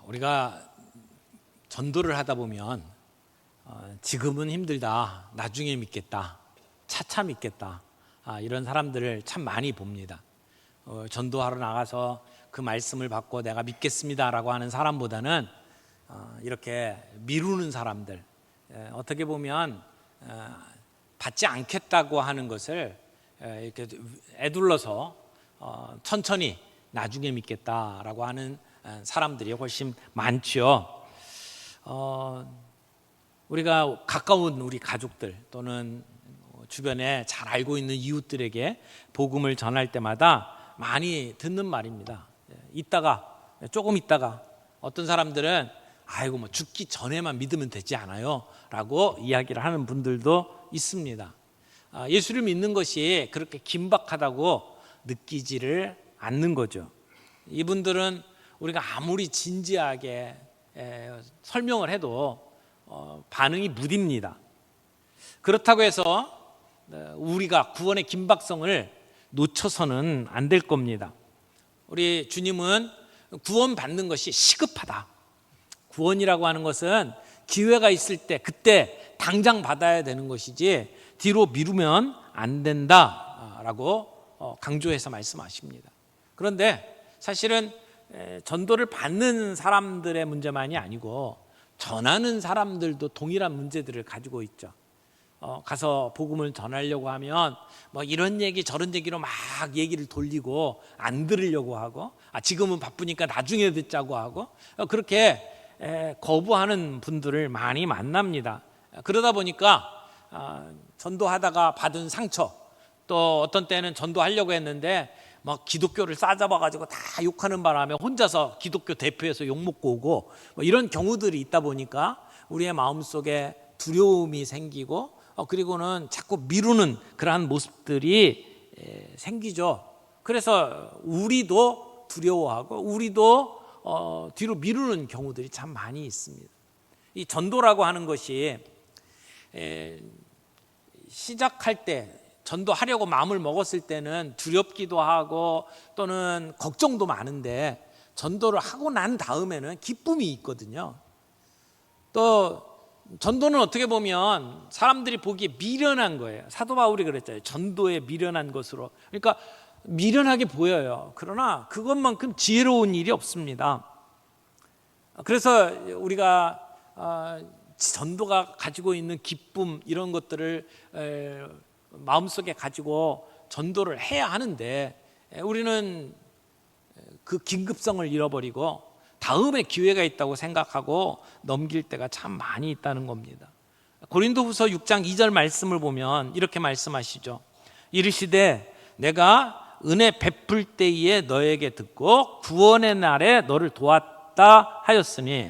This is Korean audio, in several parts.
우리가 전도를 하다 보면 지금은 힘들다, 나중에 믿겠다, 차차 믿겠다, 이런 사람들을 참 많이 봅니다. 전도하러 나가서 그 말씀을 받고 내가 믿겠습니다라고 하는 사람보다는 이렇게 미루는 사람들, 어떻게 보면 받지 않겠다고 하는 것을 이렇게 애둘러서 천천히 나중에 믿겠다라고 하는 사람들이 훨씬 많죠. 우리가 가까운 우리 가족들 또는 주변에 잘 알고 있는 이웃들에게 복음을 전할 때마다 많이 듣는 말입니다. 조금 있다가 어떤 사람들은 아이고 뭐 죽기 전에만 믿으면 되지 않아요? 라고 이야기를 하는 분들도 있습니다. 예수를 믿는 것이 그렇게 긴박하다고 느끼지를 않는 거죠. 이분들은 우리가 아무리 진지하게 설명을 해도 반응이 무딥니다. 그렇다고 해서 우리가 구원의 긴박성을 놓쳐서는 안 될 겁니다. 우리 주님은 구원받는 것이 시급하다. 구원이라고 하는 것은 기회가 있을 때 그때 당장 받아야 되는 것이지 뒤로 미루면 안 된다라고 강조해서 말씀하십니다. 그런데 사실은 전도를 받는 사람들의 문제만이 아니고 전하는 사람들도 동일한 문제들을 가지고 있죠. 가서 복음을 전하려고 하면 뭐 이런 얘기 저런 얘기로 막 얘기를 돌리고 안 들으려고 하고 지금은 바쁘니까 나중에 듣자고 하고 그렇게 거부하는 분들을 많이 만납니다. 그러다 보니까 전도하다가 받은 상처, 또 어떤 때는 전도하려고 했는데 막 기독교를 싸잡아가지고 다 욕하는 바람에 혼자서 기독교 대표에서 욕먹고 오고 뭐 이런 경우들이 있다 보니까 우리의 마음속에 두려움이 생기고 그리고는 자꾸 미루는 그러한 모습들이 생기죠. 그래서 우리도 두려워하고 우리도 뒤로 미루는 경우들이 참 많이 있습니다. 이 전도라고 하는 것이 시작할 때 전도하려고 마음을 먹었을 때는 두렵기도 하고 또는 걱정도 많은데 전도를 하고 난 다음에는 기쁨이 있거든요. 또 전도는 어떻게 보면 사람들이 보기에 미련한 거예요. 사도 바울이 그랬잖아요. 전도에 미련한 것으로. 그러니까 미련하게 보여요. 그러나 그것만큼 지혜로운 일이 없습니다. 그래서 우리가 전도가 가지고 있는 기쁨 이런 것들을 마음속에 가지고 전도를 해야 하는데 우리는 그 긴급성을 잃어버리고 다음에 기회가 있다고 생각하고 넘길 때가 참 많이 있다는 겁니다. 고린도후서 6장 2절 말씀을 보면 이렇게 말씀하시죠. 이르시되 내가 은혜 베풀 때에 너에게 듣고 구원의 날에 너를 도왔다 하셨으니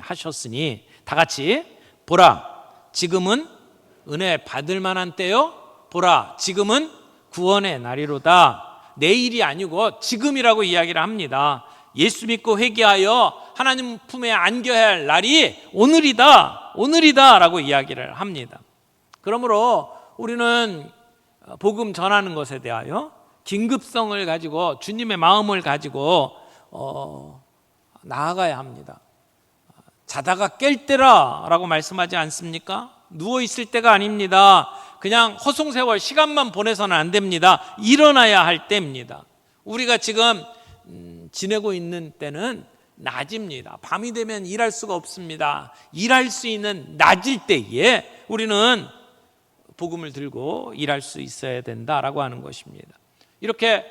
다 같이 보라 지금은 은혜 받을 만한 때요 보라 지금은 구원의 날이로다. 내일이 아니고 지금이라고 이야기를 합니다. 예수 믿고 회개하여 하나님 품에 안겨야 할 날이 오늘이다 라고 이야기를 합니다. 그러므로 우리는 복음 전하는 것에 대하여 긴급성을 가지고 주님의 마음을 가지고 나아가야 합니다. 자다가 깰 때라 라고 말씀하지 않습니까? 누워있을 때가 아닙니다. 그냥 허송세월 시간만 보내서는 안 됩니다. 일어나야 할 때입니다. 우리가 지금 지내고 있는 때는 낮입니다. 밤이 되면 일할 수가 없습니다. 일할 수 있는 낮일 때에 우리는 복음을 들고 일할 수 있어야 된다라고 하는 것입니다. 이렇게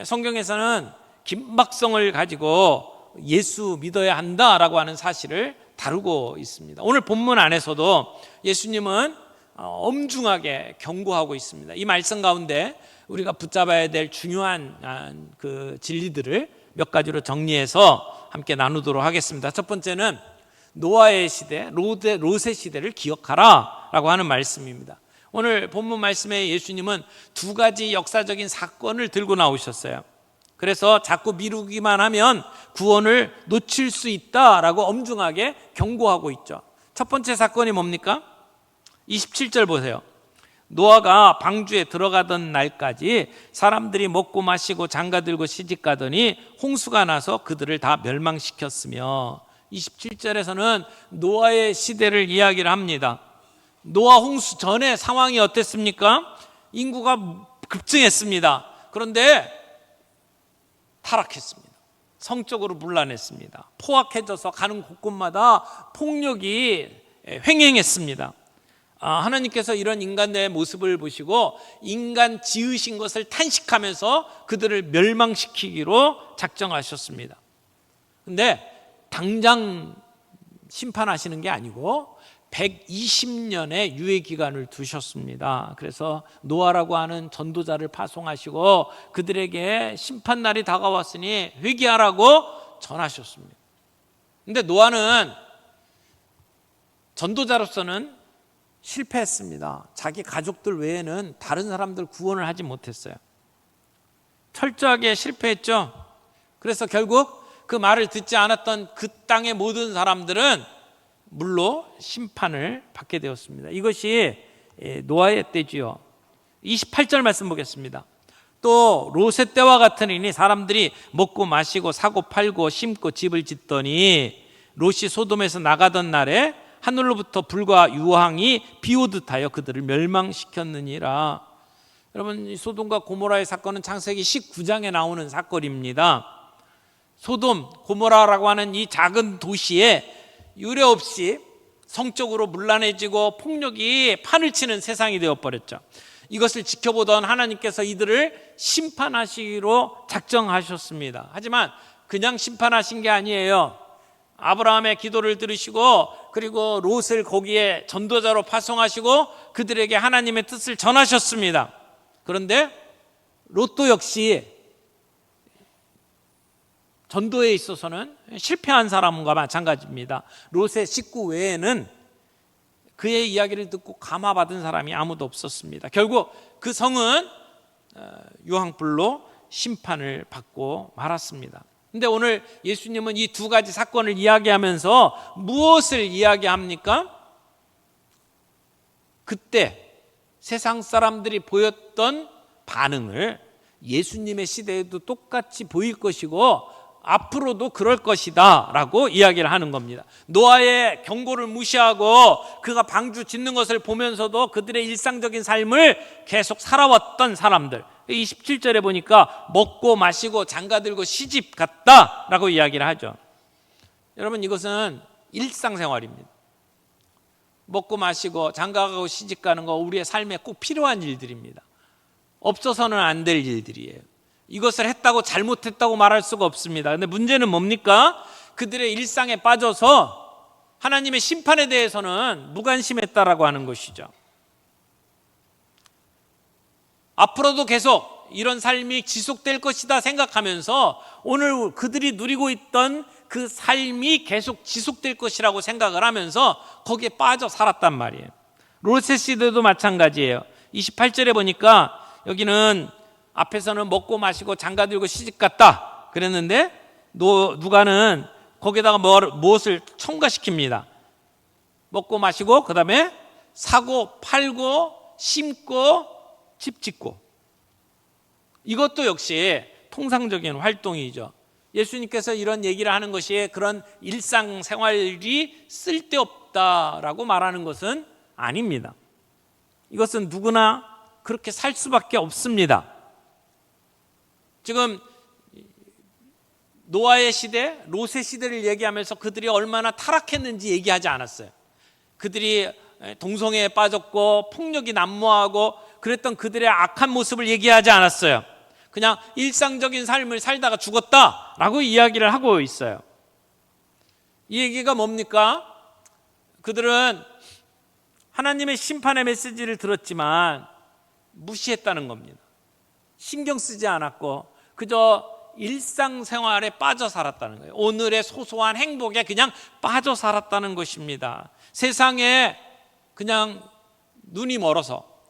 성경에서는 긴박성을 가지고 예수 믿어야 한다라고 하는 사실을 다루고 있습니다. 오늘 본문 안에서도 예수님은 엄중하게 경고하고 있습니다. 이 말씀 가운데 우리가 붙잡아야 될 중요한 그 진리들을 몇 가지로 정리해서 함께 나누도록 하겠습니다. 첫 번째는 노아의 시대, 롯의 시대를 기억하라 라고 하는 말씀입니다. 오늘 본문 말씀에 예수님은 두 가지 역사적인 사건을 들고 나오셨어요. 그래서 자꾸 미루기만 하면 구원을 놓칠 수 있다라고 엄중하게 경고하고 있죠. 첫 번째 사건이 뭡니까? 27절 보세요. 노아가 방주에 들어가던 날까지 사람들이 먹고 마시고 장가들고 시집가더니 홍수가 나서 그들을 다 멸망시켰으며 27절에서는 노아의 시대를 이야기를 합니다. 노아 홍수 전에 상황이 어땠습니까? 인구가 급증했습니다. 그런데 타락했습니다. 성적으로 문란했습니다. 포악해져서 가는 곳곳마다 폭력이 횡행했습니다. 하나님께서 이런 인간의 모습을 보시고 인간 지으신 것을 탄식하면서 그들을 멸망시키기로 작정하셨습니다. 근데 당장 심판하시는 게 아니고 120년의 유예 기간을 두셨습니다. 그래서 노아라고 하는 전도자를 파송하시고 그들에게 심판날이 다가왔으니 회개하라고 전하셨습니다. 근데 노아는 전도자로서는 실패했습니다. 자기 가족들 외에는 다른 사람들 구원을 하지 못했어요. 철저하게 실패했죠. 그래서 결국 그 말을 듣지 않았던 그 땅의 모든 사람들은 물로 심판을 받게 되었습니다. 이것이 노아의 때지요. 28절 말씀 보겠습니다. 또 롯의 때와 같으니 사람들이 먹고 마시고 사고 팔고 심고 집을 짓더니 롯이 소돔에서 나가던 날에 하늘로부터 불과 유황이 비오듯 하여 그들을 멸망시켰느니라. 여러분, 이 소돔과 고모라의 사건은 창세기 19장에 나오는 사건입니다. 소돔, 고모라라고 하는 이 작은 도시에 유례 없이 성적으로 문란해지고 폭력이 판을 치는 세상이 되어버렸죠. 이것을 지켜보던 하나님께서 이들을 심판하시기로 작정하셨습니다. 하지만 그냥 심판하신 게 아니에요. 아브라함의 기도를 들으시고 그리고 롯을 거기에 전도자로 파송하시고 그들에게 하나님의 뜻을 전하셨습니다. 그런데 롯도 역시 전도에 있어서는 실패한 사람과 마찬가지입니다. 롯의 식구 외에는 그의 이야기를 듣고 감화받은 사람이 아무도 없었습니다. 결국 그 성은 유황불로 심판을 받고 말았습니다. 근데 오늘 예수님은 이 두 가지 사건을 이야기하면서 무엇을 이야기합니까? 그때 세상 사람들이 보였던 반응을 예수님의 시대에도 똑같이 보일 것이고 앞으로도 그럴 것이다 라고 이야기를 하는 겁니다. 노아의 경고를 무시하고 그가 방주 짓는 것을 보면서도 그들의 일상적인 삶을 계속 살아왔던 사람들, 27절에 보니까 먹고 마시고 장가들고 시집 갔다 라고 이야기를 하죠. 여러분, 이것은 일상생활입니다. 먹고 마시고 장가가고 시집 가는 거 우리의 삶에 꼭 필요한 일들입니다. 없어서는 안 될 일들이에요. 이것을 했다고 잘못했다고 말할 수가 없습니다. 그런데 문제는 뭡니까? 그들의 일상에 빠져서 하나님의 심판에 대해서는 무관심했다라고 하는 것이죠. 앞으로도 계속 이런 삶이 지속될 것이다 생각하면서 오늘 그들이 누리고 있던 그 삶이 계속 지속될 것이라고 생각을 하면서 거기에 빠져 살았단 말이에요. 롯의 시대도 마찬가지예요. 28절에 보니까 여기는 앞에서는 먹고 마시고 장가들고 시집갔다 그랬는데 누가는 거기다가 무엇을 첨가시킵니다. 먹고 마시고 그 다음에 사고 팔고 심고 집 짓고. 이것도 역시 통상적인 활동이죠. 예수님께서 이런 얘기를 하는 것이 그런 일상생활이 쓸데없다라고 말하는 것은 아닙니다. 이것은 누구나 그렇게 살 수밖에 없습니다. 지금 노아의 시대, 롯의 시대를 얘기하면서 그들이 얼마나 타락했는지 얘기하지 않았어요. 그들이 동성애에 빠졌고 폭력이 난무하고 그랬던 그들의 악한 모습을 얘기하지 않았어요. 그냥 일상적인 삶을 살다가 죽었다라고 이야기를 하고 있어요. 이 얘기가 뭡니까? 그들은 하나님의 심판의 메시지를 들었지만 무시했다는 겁니다. 신경 쓰지 않았고 그저 일상생활에 빠져 살았다는 거예요. 오늘의 소소한 행복에 그냥 빠져 살았다는 것입니다. 세상에 그냥 눈이 멀어서,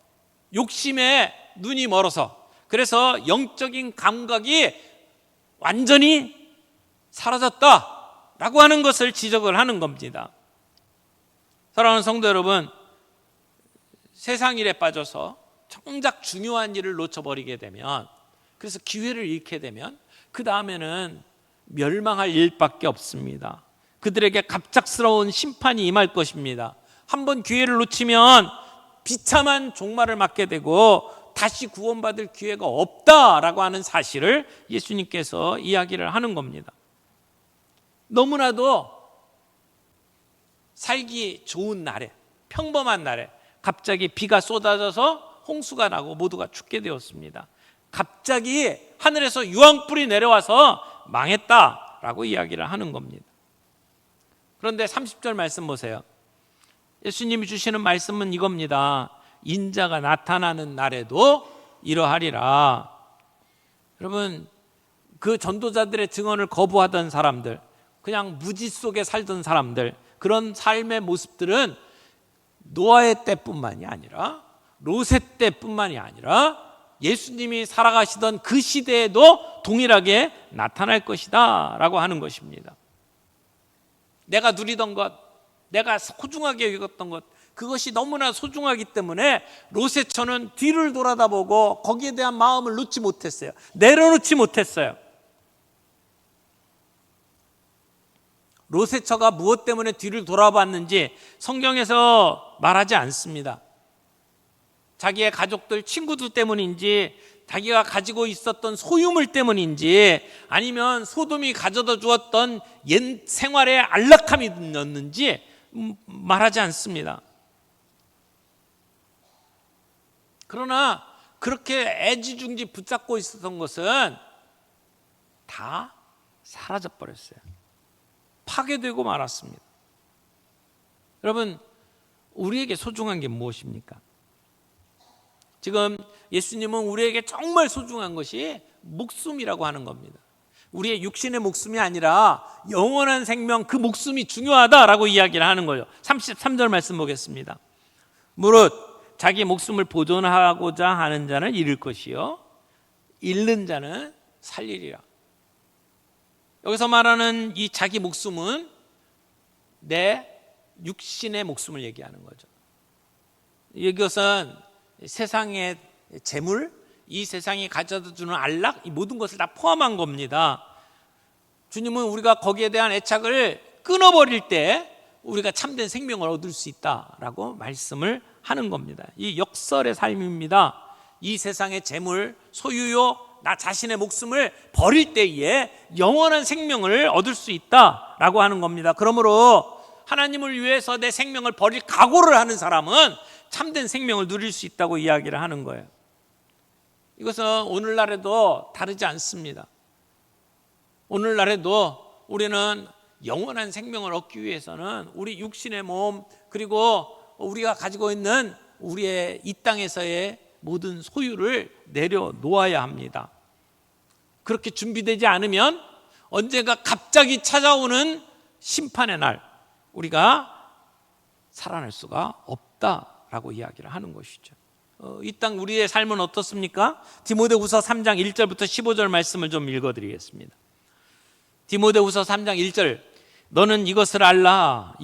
욕심에 눈이 멀어서, 그래서 영적인 감각이 완전히 사라졌다라고 하는 것을 지적을 하는 겁니다. 사랑하는 성도 여러분, 세상 일에 빠져서 정작 중요한 일을 놓쳐버리게 되면, 그래서 기회를 잃게 되면 그 다음에는 멸망할 일밖에 없습니다. 그들에게 갑작스러운 심판이 임할 것입니다. 한번 기회를 놓치면 비참한 종말을 맞게 되고 다시 구원받을 기회가 없다라고 하는 사실을 예수님께서 이야기를 하는 겁니다. 너무나도 살기 좋은 날에, 평범한 날에 갑자기 비가 쏟아져서 홍수가 나고 모두가 죽게 되었습니다. 갑자기 하늘에서 유황불이 내려와서 망했다라고 이야기를 하는 겁니다. 그런데 30절 말씀 보세요. 예수님이 주시는 말씀은 이겁니다. 인자가 나타나는 날에도 이러하리라. 여러분, 그 전도자들의 증언을 거부하던 사람들, 그냥 무지 속에 살던 사람들, 그런 삶의 모습들은 노아의 때뿐만이 아니라 롯의 때뿐만이 아니라 예수님이 살아가시던 그 시대에도 동일하게 나타날 것이다 라고 하는 것입니다. 내가 누리던 것, 내가 소중하게 여겼던 것, 그것이 너무나 소중하기 때문에 롯의 처는 뒤를 돌아다보고 거기에 대한 마음을 놓지 못했어요. 내려놓지 못했어요. 롯의 처가 무엇 때문에 뒤를 돌아봤는지 성경에서 말하지 않습니다. 자기의 가족들, 친구들 때문인지, 자기가 가지고 있었던 소유물 때문인지, 아니면 소돔이 가져다 주었던 옛 생활의 안락함이었는지 말하지 않습니다. 그러나 그렇게 애지중지 붙잡고 있었던 것은 다 사라져버렸어요. 파괴되고 말았습니다. 여러분, 우리에게 소중한 게 무엇입니까? 지금 예수님은 우리에게 정말 소중한 것이 목숨이라고 하는 겁니다. 우리의 육신의 목숨이 아니라 영원한 생명, 그 목숨이 중요하다라고 이야기를 하는 거예요. 33절 말씀 보겠습니다. 무릇 자기 목숨을 보존하고자 하는 자는 잃을 것이요 잃는 자는 살리리라. 여기서 말하는 이 자기 목숨은 내 육신의 목숨을 얘기하는 거죠. 이것은 세상의 재물, 이 세상이 가져다 주는 안락, 이 모든 것을 다 포함한 겁니다. 주님은 우리가 거기에 대한 애착을 끊어버릴 때 우리가 참된 생명을 얻을 수 있다라고 말씀을 하는 겁니다. 이 역설의 삶입니다. 이 세상의 재물, 소유요, 나 자신의 목숨을 버릴 때에 영원한 생명을 얻을 수 있다라고 하는 겁니다. 그러므로 하나님을 위해서 내 생명을 버릴 각오를 하는 사람은 참된 생명을 누릴 수 있다고 이야기를 하는 거예요. 이것은 오늘날에도 다르지 않습니다. 오늘날에도 우리는 영원한 생명을 얻기 위해서는 우리 육신의 몸, 그리고 우리가 가지고 있는 우리의 이 땅에서의 모든 소유를 내려놓아야 합니다. 그렇게 준비되지 않으면 언젠가 갑자기 찾아오는 심판의 날 우리가 살아날 수가 없다라고 이야기를 하는 것이죠. 이 땅 우리의 삶은 어떻습니까? 디모데후서 3장 1절부터 15절 말씀을 좀 읽어드리겠습니다. 디모데후서 3장 1절, 너는 이것을 알라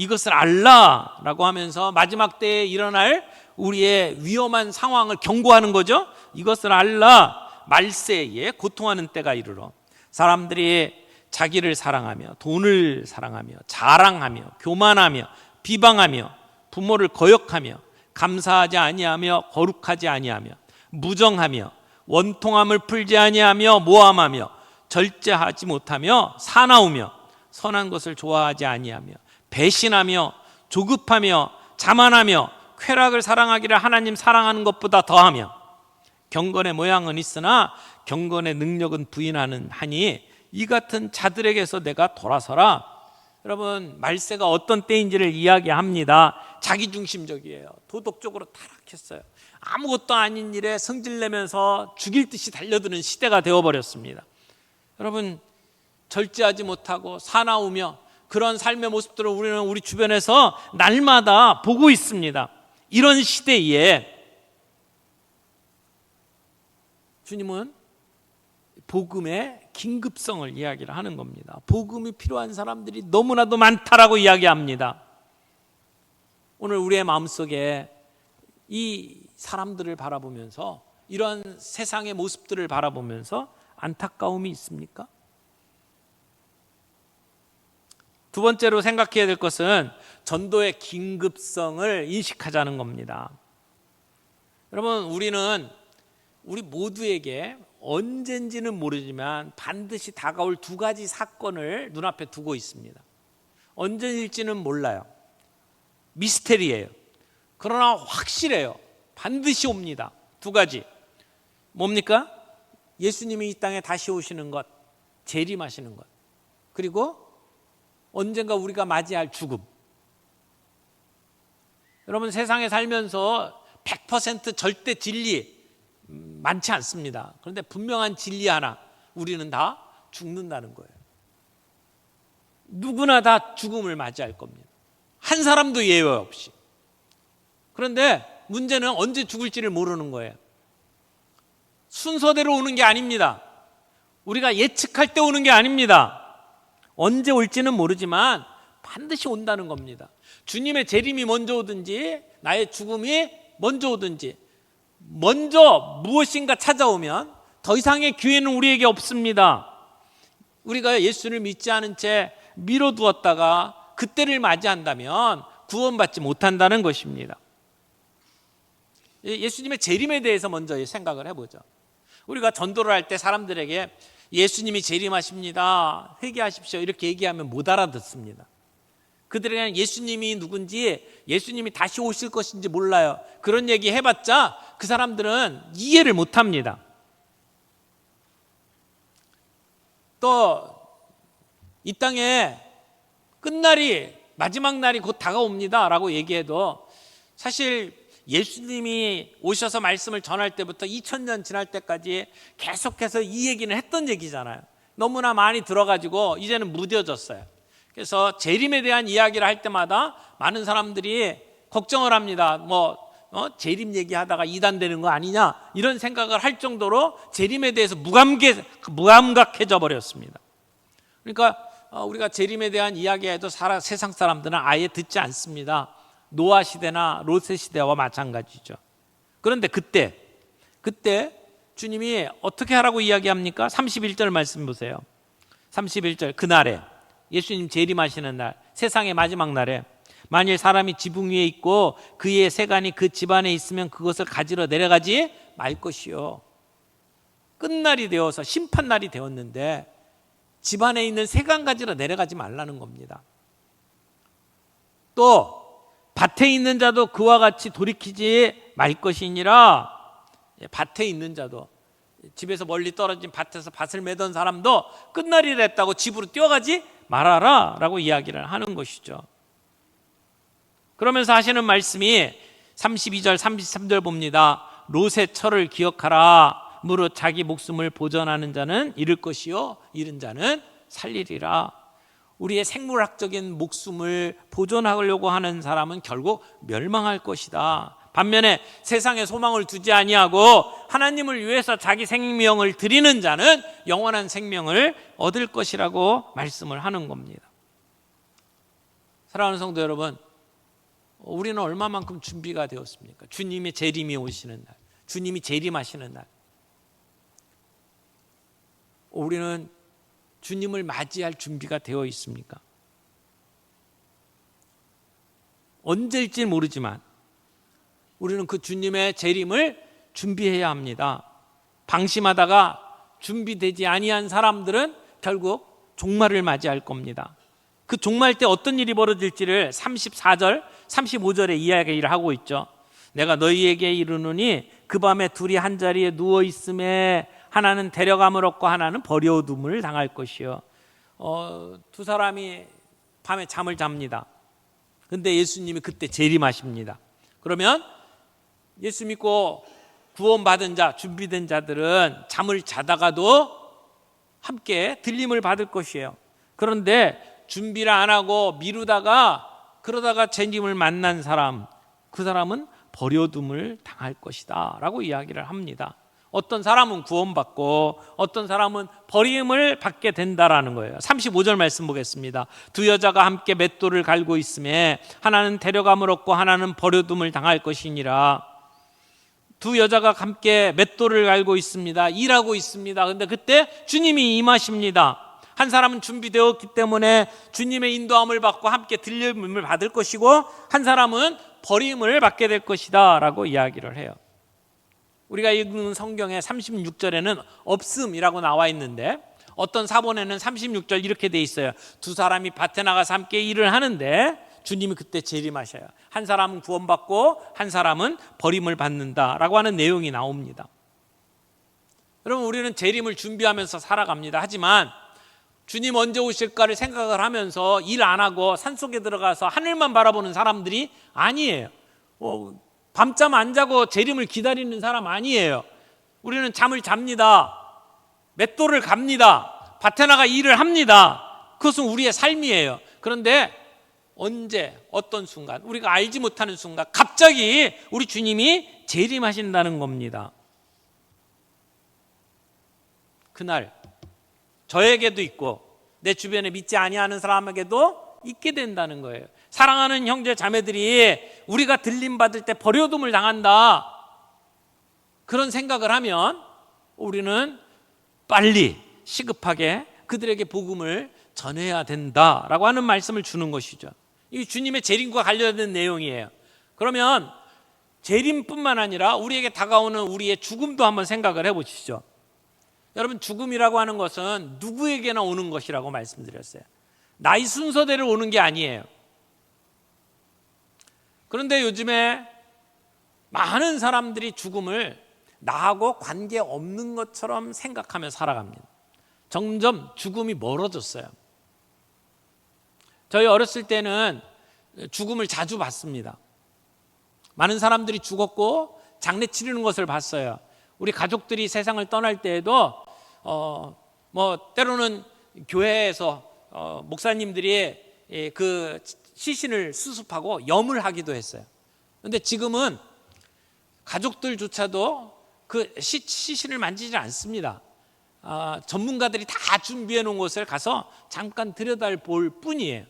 라고 하면서 마지막 때에 일어날 우리의 위험한 상황을 경고하는 거죠. 이것을 알라, 말세에 고통하는 때가 이르러 사람들이 자기를 사랑하며 돈을 사랑하며 자랑하며 교만하며 비방하며 부모를 거역하며 감사하지 아니하며 거룩하지 아니하며 무정하며 원통함을 풀지 아니하며 모함하며 절제하지 못하며 사나우며 선한 것을 좋아하지 아니하며 배신하며 조급하며 자만하며 쾌락을 사랑하기를 하나님 사랑하는 것보다 더하며 경건의 모양은 있으나 경건의 능력은 부인하는 하니 이 같은 자들에게서 내가 돌아서라. 여러분, 말세가 어떤 때인지를 이야기합니다. 자기중심적이에요. 도덕적으로 타락했어요. 아무것도 아닌 일에 성질내면서 죽일 듯이 달려드는 시대가 되어버렸습니다. 여러분, 절제하지 못하고 사나우며 그런 삶의 모습들을 우리는 우리 주변에서 날마다 보고 있습니다. 이런 시대에 주님은 복음의 긴급성을 이야기를 하는 겁니다. 복음이 필요한 사람들이 너무나도 많다라고 이야기합니다. 오늘 우리의 마음속에 이 사람들을 바라보면서, 이런 세상의 모습들을 바라보면서 안타까움이 있습니까? 두 번째로 생각해야 될 것은 전도의 긴급성을 인식하자는 겁니다. 여러분, 우리 모두에게 언젠지는 모르지만 반드시 다가올 두 가지 사건을 눈앞에 두고 있습니다. 언제일지는 몰라요. 미스테리예요. 그러나 확실해요. 반드시 옵니다. 두 가지. 뭡니까? 예수님이 이 땅에 다시 오시는 것, 재림하시는 것, 그리고 언젠가 우리가 맞이할 죽음. 여러분, 세상에 살면서 100% 절대 진리 많지 않습니다. 그런데 분명한 진리 하나, 우리는 다 죽는다는 거예요. 누구나 다 죽음을 맞이할 겁니다. 한 사람도 예외 없이. 그런데 문제는 언제 죽을지를 모르는 거예요. 순서대로 오는 게 아닙니다. 우리가 예측할 때 오는 게 아닙니다. 언제 올지는 모르지만 반드시 온다는 겁니다. 주님의 재림이 먼저 오든지 나의 죽음이 먼저 오든지, 먼저 무엇인가 찾아오면 더 이상의 기회는 우리에게 없습니다. 우리가 예수를 믿지 않은 채 미뤄두었다가 그때를 맞이한다면 구원받지 못한다는 것입니다. 예수님의 재림에 대해서 먼저 생각을 해보죠. 우리가 전도를 할 때 사람들에게 예수님이 재림하십니다, 회개하십시오, 이렇게 얘기하면 못 알아듣습니다. 그들에게는 예수님이 누군지, 예수님이 다시 오실 것인지 몰라요. 그런 얘기 해봤자 그 사람들은 이해를 못합니다. 또 이 땅에 끝날이, 마지막 날이 곧 다가옵니다 라고 얘기해도 사실 예수님이 오셔서 말씀을 전할 때부터 2000년 지날 때까지 계속해서 이 얘기는 했던 얘기잖아요. 너무나 많이 들어가지고 이제는 무뎌졌어요. 그래서 재림에 대한 이야기를 할 때마다 많은 사람들이 걱정을 합니다. 재림 얘기하다가 이단되는 거 아니냐, 이런 생각을 할 정도로 재림에 대해서 무감각해져 버렸습니다. 그러니까 우리가 재림에 대한 이야기해도 세상 사람들은 아예 듣지 않습니다. 노아 시대나 롯의 시대와 마찬가지죠. 그런데 그때 주님이 어떻게 하라고 이야기합니까? 31절 말씀 보세요. 31절, 그날에, 예수님 재림하시는 날, 세상의 마지막 날에 만일 사람이 지붕 위에 있고 그의 세간이 그 집안에 있으면 그것을 가지러 내려가지 말 것이요. 끝날이 되어서 심판날이 되었는데 집안에 있는 세간 가지러 내려가지 말라는 겁니다. 또 밭에 있는 자도 그와 같이 돌이키지 말 것이니라. 밭에 있는 자도, 집에서 멀리 떨어진 밭에서 밭을 매던 사람도 끝날이 됐다고 집으로 뛰어가지 말아라 라고 이야기를 하는 것이죠. 그러면서 하시는 말씀이 32절 33절 봅니다. 롯의 철을 기억하라. 무릇 자기 목숨을 보전하는 자는 잃을 것이요 잃은 자는 살리리라. 우리의 생물학적인 목숨을 보존하려고 하는 사람은 결국 멸망할 것이다. 반면에 세상에 소망을 두지 아니하고 하나님을 위해서 자기 생명을 드리는 자는 영원한 생명을 얻을 것이라고 말씀을 하는 겁니다. 사랑하는 성도 여러분, 우리는 얼마만큼 준비가 되었습니까? 주님의 재림이 오시는 날, 주님이 재림하시는 날, 우리는 주님을 맞이할 준비가 되어 있습니까? 언제일지 모르지만 우리는 그 주님의 재림을 준비해야 합니다. 방심하다가 준비되지 아니한 사람들은 결국 종말을 맞이할 겁니다. 그 종말 때 어떤 일이 벌어질지를 34절, 35절에 이야기를 하고 있죠. 내가 너희에게 이르노니 그 밤에 둘이 한 자리에 누워 있음에 하나는 데려감을 얻고 하나는 버려둠을 당할 것이요. 두 사람이 밤에 잠을 잡니다. 근데 예수님이 그때 재림하십니다. 그러면 예수 믿고 구원받은 자, 준비된 자들은 잠을 자다가도 함께 들림을 받을 것이에요. 그런데 준비를 안 하고 미루다가 그러다가 재림을 만난 사람, 그 사람은 버려둠을 당할 것이다 라고 이야기를 합니다. 어떤 사람은 구원받고 어떤 사람은 버림을 받게 된다라는 거예요. 35절 말씀 보겠습니다. 두 여자가 함께 맷돌을 갈고 있음에 하나는 데려감을 얻고 하나는 버려둠을 당할 것이니라. 두 여자가 함께 맷돌을 갈고 있습니다. 일하고 있습니다. 그런데 그때 주님이 임하십니다. 한 사람은 준비되었기 때문에 주님의 인도함을 받고 함께 들림을 받을 것이고, 한 사람은 버림을 받게 될 것이다 라고 이야기를 해요. 우리가 읽는 성경의 36절에는 없음이라고 나와 있는데, 어떤 사본에는 36절 이렇게 돼 있어요. 두 사람이 밭에 나가서 함께 일을 하는데 주님이 그때 재림하셔요. 한 사람은 구원받고 한 사람은 버림을 받는다라고 하는 내용이 나옵니다. 여러분, 우리는 재림을 준비하면서 살아갑니다. 하지만 주님 언제 오실까를 생각을 하면서 일 안 하고 산속에 들어가서 하늘만 바라보는 사람들이 아니에요. 밤잠 안 자고 재림을 기다리는 사람 아니에요. 우리는 잠을 잡니다. 맷돌을 갑니다. 밭에 나가 일을 합니다. 그것은 우리의 삶이에요. 그런데 언제, 어떤 순간, 우리가 알지 못하는 순간 갑자기 우리 주님이 재림하신다는 겁니다. 그날 저에게도 있고 내 주변에 믿지 아니하는 사람에게도 있게 된다는 거예요. 사랑하는 형제 자매들이 우리가 들림받을 때 버려둠을 당한다, 그런 생각을 하면 우리는 빨리 시급하게 그들에게 복음을 전해야 된다라고 하는 말씀을 주는 것이죠. 이 주님의 재림과 관련된 내용이에요. 그러면 재림뿐만 아니라 우리에게 다가오는 우리의 죽음도 한번 생각을 해보시죠. 여러분, 죽음이라고 하는 것은 누구에게나 오는 것이라고 말씀드렸어요. 나이 순서대로 오는 게 아니에요. 그런데 요즘에 많은 사람들이 죽음을 나하고 관계없는 것처럼 생각하며 살아갑니다. 점점 죽음이 멀어졌어요. 저희 어렸을 때는 죽음을 자주 봤습니다. 많은 사람들이 죽었고 장례 치르는 것을 봤어요. 우리 가족들이 세상을 떠날 때에도 때로는 교회에서 목사님들이 그 시신을 수습하고 염을 하기도 했어요. 그런데 지금은 가족들조차도 그 시신을 만지지 않습니다. 전문가들이 다 준비해 놓은 곳을 가서 잠깐 들여다볼 뿐이에요.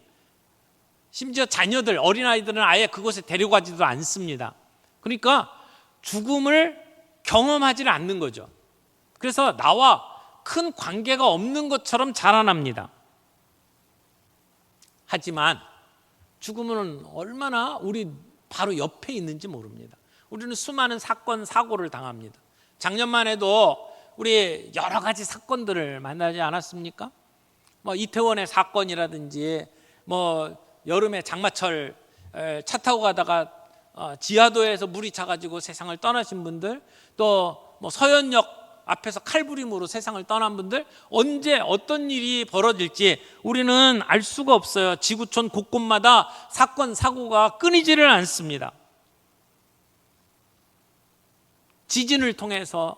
심지어 자녀들, 어린아이들은 아예 그곳에 데려가지도 않습니다. 그러니까 죽음을 경험하지는 않는 거죠. 그래서 나와 큰 관계가 없는 것처럼 자라납니다. 하지만 죽음은 얼마나 우리 바로 옆에 있는지 모릅니다. 우리는 수많은 사건, 사고를 당합니다. 작년만 해도 우리 여러 가지 사건들을 만나지 않았습니까? 이태원의 사건이라든지, 여름에 장마철 차 타고 가다가 지하도에서 물이 차가지고 세상을 떠나신 분들, 또 서현역 앞에서 칼부림으로 세상을 떠난 분들, 언제 어떤 일이 벌어질지 우리는 알 수가 없어요. 지구촌 곳곳마다 사건, 사고가 끊이지를 않습니다. 지진을 통해서,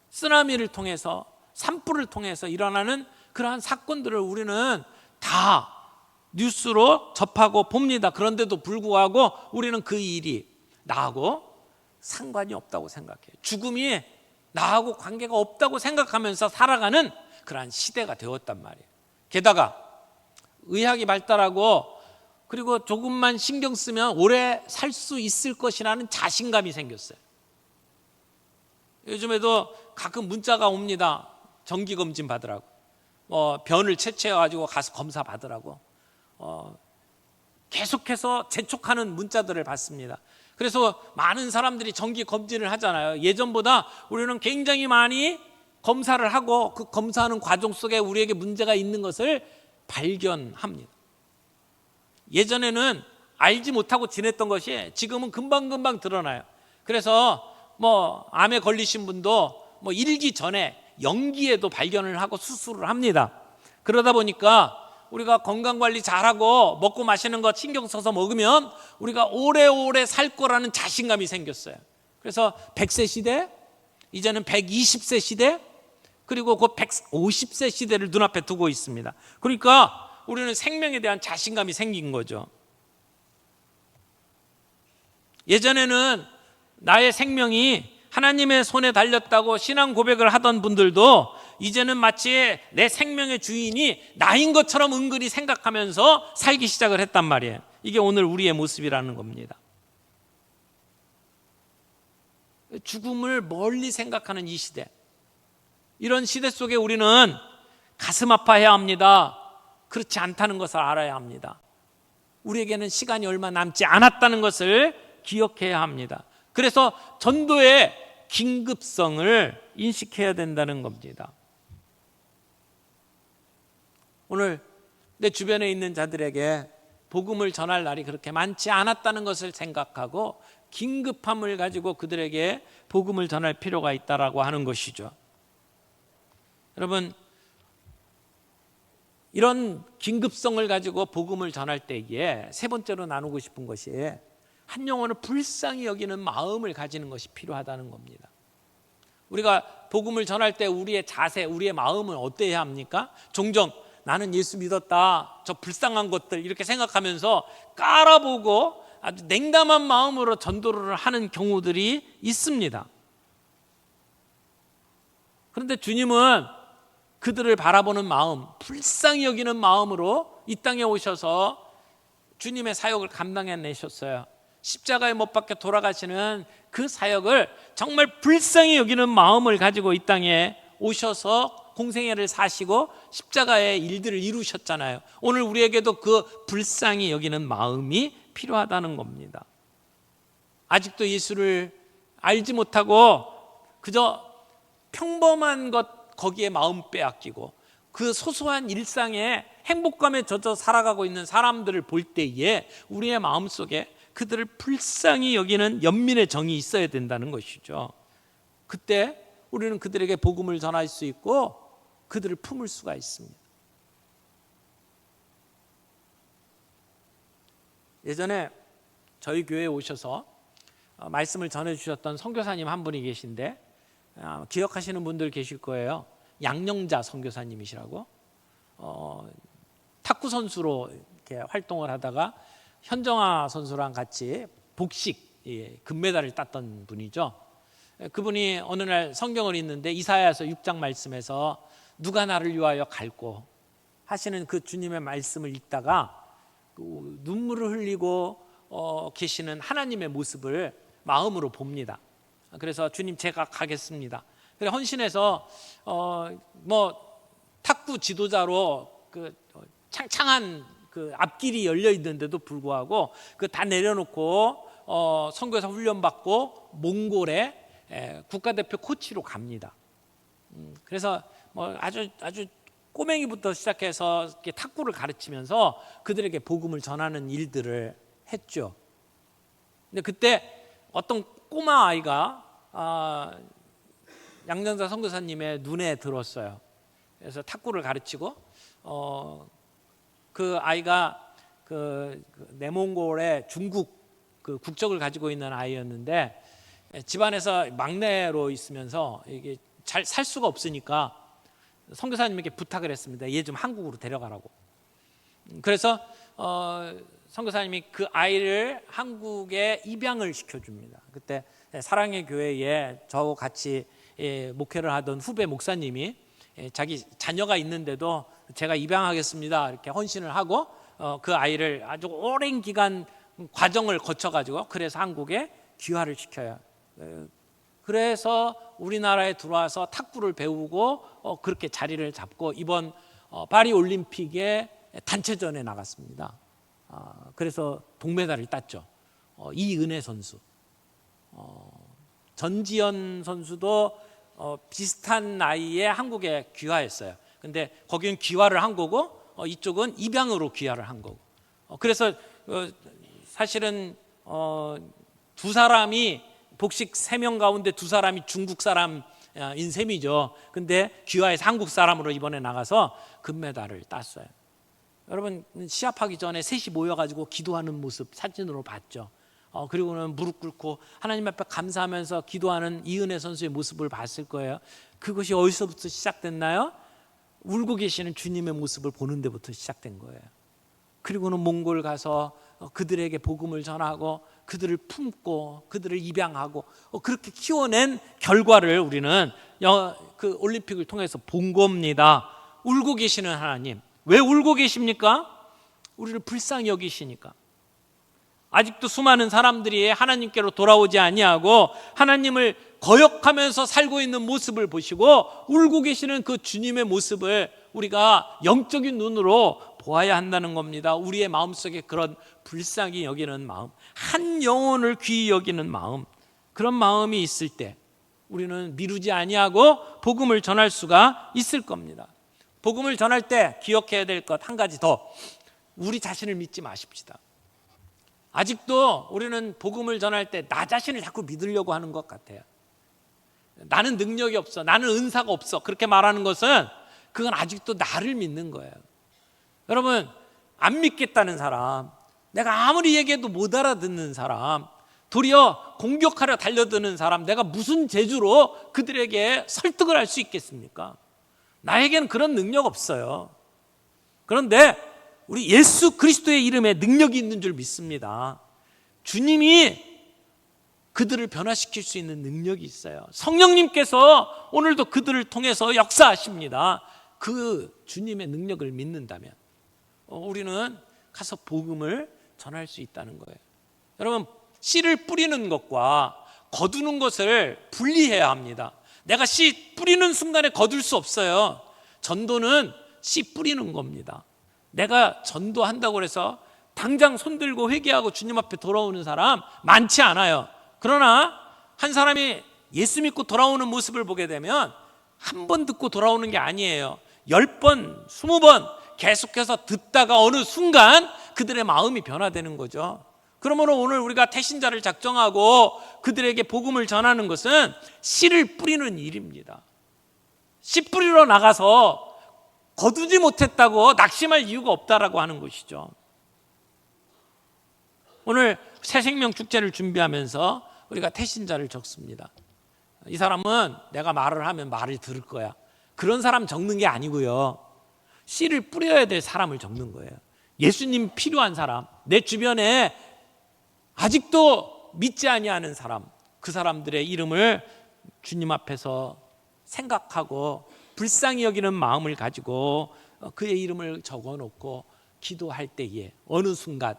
쓰나미를 통해서, 산불을 통해서 일어나는 그러한 사건들을 우리는 다 뉴스로 접하고 봅니다. 그런데도 불구하고 우리는 그 일이 나하고 상관이 없다고 생각해요. 죽음이 나하고 관계가 없다고 생각하면서 살아가는 그러한 시대가 되었단 말이에요. 게다가 의학이 발달하고 그리고 조금만 신경 쓰면 오래 살 수 있을 것이라는 자신감이 생겼어요. 요즘에도 가끔 문자가 옵니다. 정기검진 받으라고, 변을 채취해가지고 가서 검사 받으라고 계속해서 재촉하는 문자들을 받습니다. 그래서 많은 사람들이 정기검진을 하잖아요. 예전보다 우리는 굉장히 많이 검사를 하고 그 검사하는 과정 속에 우리에게 문제가 있는 것을 발견합니다. 예전에는 알지 못하고 지냈던 것이 지금은 금방금방 드러나요. 그래서 암에 걸리신 분도 일기 전에 연기에도 발견을 하고 수술을 합니다. 그러다 보니까 우리가 건강관리 잘하고 먹고 마시는 거 신경 써서 먹으면 우리가 오래오래 살 거라는 자신감이 생겼어요. 그래서 100세 시대, 이제는 120세 시대, 그리고 그 150세 시대를 눈앞에 두고 있습니다. 그러니까 우리는 생명에 대한 자신감이 생긴 거죠. 예전에는 나의 생명이 하나님의 손에 달렸다고 신앙 고백을 하던 분들도 이제는 마치 내 생명의 주인이 나인 것처럼 은근히 생각하면서 살기 시작을 했단 말이에요. 이게 오늘 우리의 모습이라는 겁니다. 죽음을 멀리 생각하는 이 시대, 이런 시대 속에 우리는 가슴 아파해야 합니다. 그렇지 않다는 것을 알아야 합니다. 우리에게는 시간이 얼마 남지 않았다는 것을 기억해야 합니다. 그래서 전도의 긴급성을 인식해야 된다는 겁니다. 오늘 내 주변에 있는 자들에게 복음을 전할 날이 그렇게 많지 않았다는 것을 생각하고 긴급함을 가지고 그들에게 복음을 전할 필요가 있다라고 하는 것이죠. 여러분, 이런 긴급성을 가지고 복음을 전할 때에 세 번째로 나누고 싶은 것이 한 영혼을 불쌍히 여기는 마음을 가지는 것이 필요하다는 겁니다. 우리가 복음을 전할 때 우리의 자세, 우리의 마음은 어때야 합니까? 종종 나는 예수 믿었다, 저 불쌍한 것들 이렇게 생각하면서 깔아보고 아주 냉담한 마음으로 전도를 하는 경우들이 있습니다. 그런데 주님은 그들을 바라보는 마음, 불쌍히 여기는 마음으로 이 땅에 오셔서 주님의 사역을 감당해내셨어요. 십자가에 못 박혀 돌아가시는 그 사역을 정말 불쌍히 여기는 마음을 가지고 이 땅에 오셔서 공생애를 사시고 십자가의 일들을 이루셨잖아요. 오늘 우리에게도 그 불쌍히 여기는 마음이 필요하다는 겁니다. 아직도 예수를 알지 못하고 그저 평범한 것 거기에 마음 빼앗기고 그 소소한 일상에 행복감에 젖어 살아가고 있는 사람들을 볼 때에 우리의 마음속에 그들을 불쌍히 여기는 연민의 정이 있어야 된다는 것이죠. 그때 우리는 그들에게 복음을 전할 수 있고 그들을 품을 수가 있습니다. 예전에 저희 교회에 오셔서 말씀을 전해주셨던 선교사님 한 분이 계신데 기억하시는 분들 계실 거예요. 양영자 선교사님이시라고. 탁구 선수로 이렇게 활동을 하다가 현정아 선수랑 같이 복식 금메달을 땄던 분이죠. 그분이 어느 날 성경을 읽는데 이사야서 6장 말씀에서 누가 나를 위하여 갈고 하시는 그 주님의 말씀을 읽다가 눈물을 흘리고 계시는 하나님의 모습을 마음으로 봅니다. 그래서 주님 제가 가겠습니다. 그래 헌신해서 탁구 지도자로 그 창창한 그 앞길이 열려 있는데도 불구하고 그 다 내려놓고 선교사 훈련 받고 몽골에 국가대표 코치로 갑니다. 그래서 아주 꼬맹이부터 시작해서 이렇게 탁구를 가르치면서 그들에게 복음을 전하는 일들을 했죠. 근데 그때 어떤 꼬마 아이가 양정자 선교사님의 눈에 들었어요. 그래서 탁구를 가르치고 그 아이가 그 내몽골의 중국 그 국적을 가지고 있는 아이였는데 집안에서 막내로 있으면서 이게 잘 살 수가 없으니까 선교사님에게 부탁을 했습니다. 얘 좀 한국으로 데려가라고. 그래서 선교사님이 그 아이를 한국에 입양을 시켜줍니다. 그때 사랑의 교회에 저하고 같이 목회를 하던 후배 목사님이 자기 자녀가 있는데도 제가 입양하겠습니다 이렇게 헌신을 하고 그 아이를 아주 오랜 기간 과정을 거쳐가지고 그래서 한국에 귀화를 시켜요. 그래서 우리나라에 들어와서 탁구를 배우고 그렇게 자리를 잡고 이번 파리 올림픽에 단체전에 나갔습니다. 그래서 동메달을 땄죠. 이은혜 선수, 전지현 선수도 비슷한 나이에 한국에 귀화했어요. 근데 거기는 귀화를 한 거고 이쪽은 입양으로 귀화를 한 거고. 그래서 사실은 두 사람이 복식 3명 가운데 2사람이 중국 사람인 셈이죠. 근데 귀화해서 한국 사람으로 이번에 나가서 금메달을 땄어요. 여러분 시합하기 전에 셋이 모여가지고 기도하는 모습 사진으로 봤죠. 그리고는 무릎 꿇고 하나님 앞에 감사하면서 기도하는 이은혜 선수의 모습을 봤을 거예요. 그것이 어디서부터 시작됐나요? 울고 계시는 주님의 모습을 보는 데부터 시작된 거예요. 그리고는 몽골 가서 그들에게 복음을 전하고 그들을 품고 그들을 입양하고 그렇게 키워낸 결과를 우리는 그 올림픽을 통해서 본 겁니다. 울고 계시는 하나님, 왜 울고 계십니까? 우리를 불쌍히 여기시니까. 아직도 수많은 사람들이 하나님께로 돌아오지 아니하고 하나님을 거역하면서 살고 있는 모습을 보시고 울고 계시는 그 주님의 모습을 우리가 영적인 눈으로 보아야 한다는 겁니다. 우리의 마음속에 그런 불쌍히 여기는 마음, 한 영혼을 귀히 여기는 마음, 그런 마음이 있을 때 우리는 미루지 아니하고 복음을 전할 수가 있을 겁니다. 복음을 전할 때 기억해야 될 것 한 가지 더, 우리 자신을 믿지 마십시다. 아직도 우리는 복음을 전할 때 나 자신을 자꾸 믿으려고 하는 것 같아요. 나는 능력이 없어, 나는 은사가 없어, 그렇게 말하는 것은 그건 아직도 나를 믿는 거예요. 여러분, 안 믿겠다는 사람, 내가 아무리 얘기해도 못 알아듣는 사람, 도리어 공격하려 달려드는 사람, 내가 무슨 재주로 그들에게 설득을 할 수 있겠습니까? 나에게는 그런 능력 없어요. 그런데 우리 예수 그리스도의 이름에 능력이 있는 줄 믿습니다. 주님이 그들을 변화시킬 수 있는 능력이 있어요. 성령님께서 오늘도 그들을 통해서 역사하십니다. 그 주님의 능력을 믿는다면 우리는 가서 복음을 전할 수 있다는 거예요. 여러분, 씨를 뿌리는 것과 거두는 것을 분리해야 합니다. 내가 씨 뿌리는 순간에 거둘 수 없어요. 전도는 씨 뿌리는 겁니다. 내가 전도한다고 해서 당장 손들고 회개하고 주님 앞에 돌아오는 사람 많지 않아요. 그러나 한 사람이 예수 믿고 돌아오는 모습을 보게 되면 한 번 듣고 돌아오는 게 아니에요. 10번, 20번 계속해서 듣다가 어느 순간 그들의 마음이 변화되는 거죠. 그러므로 오늘 우리가 태신자를 작정하고 그들에게 복음을 전하는 것은 씨를 뿌리는 일입니다. 씨 뿌리러 나가서 거두지 못했다고 낙심할 이유가 없다라고 하는 것이죠. 오늘 새생명 축제를 준비하면서 우리가 태신자를 적습니다. 이 사람은 내가 말을 하면 말을 들을 거야, 그런 사람 적는 게 아니고요, 씨를 뿌려야 될 사람을 적는 거예요. 예수님 필요한 사람, 내 주변에 아직도 믿지 아니하는 사람, 그 사람들의 이름을 주님 앞에서 생각하고 불쌍히 여기는 마음을 가지고 그의 이름을 적어놓고 기도할 때에 어느 순간,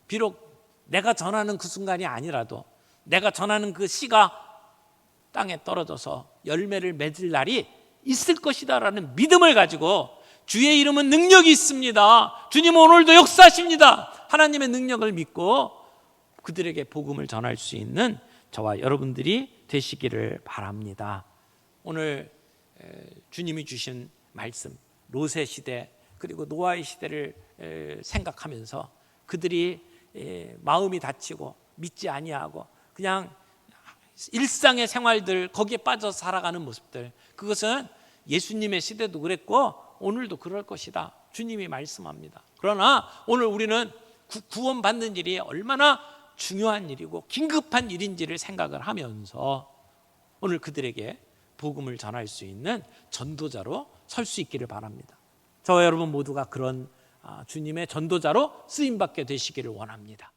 비록 내가 전하는 그 순간이 아니라도 내가 전하는 그 씨가 땅에 떨어져서 열매를 맺을 날이 있을 것이다 라는 믿음을 가지고, 주의 이름은 능력이 있습니다, 주님은 오늘도 역사하십니다, 하나님의 능력을 믿고 그들에게 복음을 전할 수 있는 저와 여러분들이 되시기를 바랍니다. 오늘 주님이 주신 말씀, 롯의 시대 그리고 노아의 시대를 생각하면서 그들이 마음이 다치고 믿지 아니하고 그냥 일상의 생활들 거기에 빠져 살아가는 모습들, 그것은 예수님의 시대도 그랬고 오늘도 그럴 것이다, 주님이 말씀합니다. 그러나 오늘 우리는 구원받는 일이 얼마나 중요한 일이고 긴급한 일인지를 생각을 하면서 오늘 그들에게 복음을 전할 수 있는 전도자로 설 수 있기를 바랍니다. 저와 여러분 모두가 그런 주님의 전도자로 쓰임받게 되시기를 원합니다.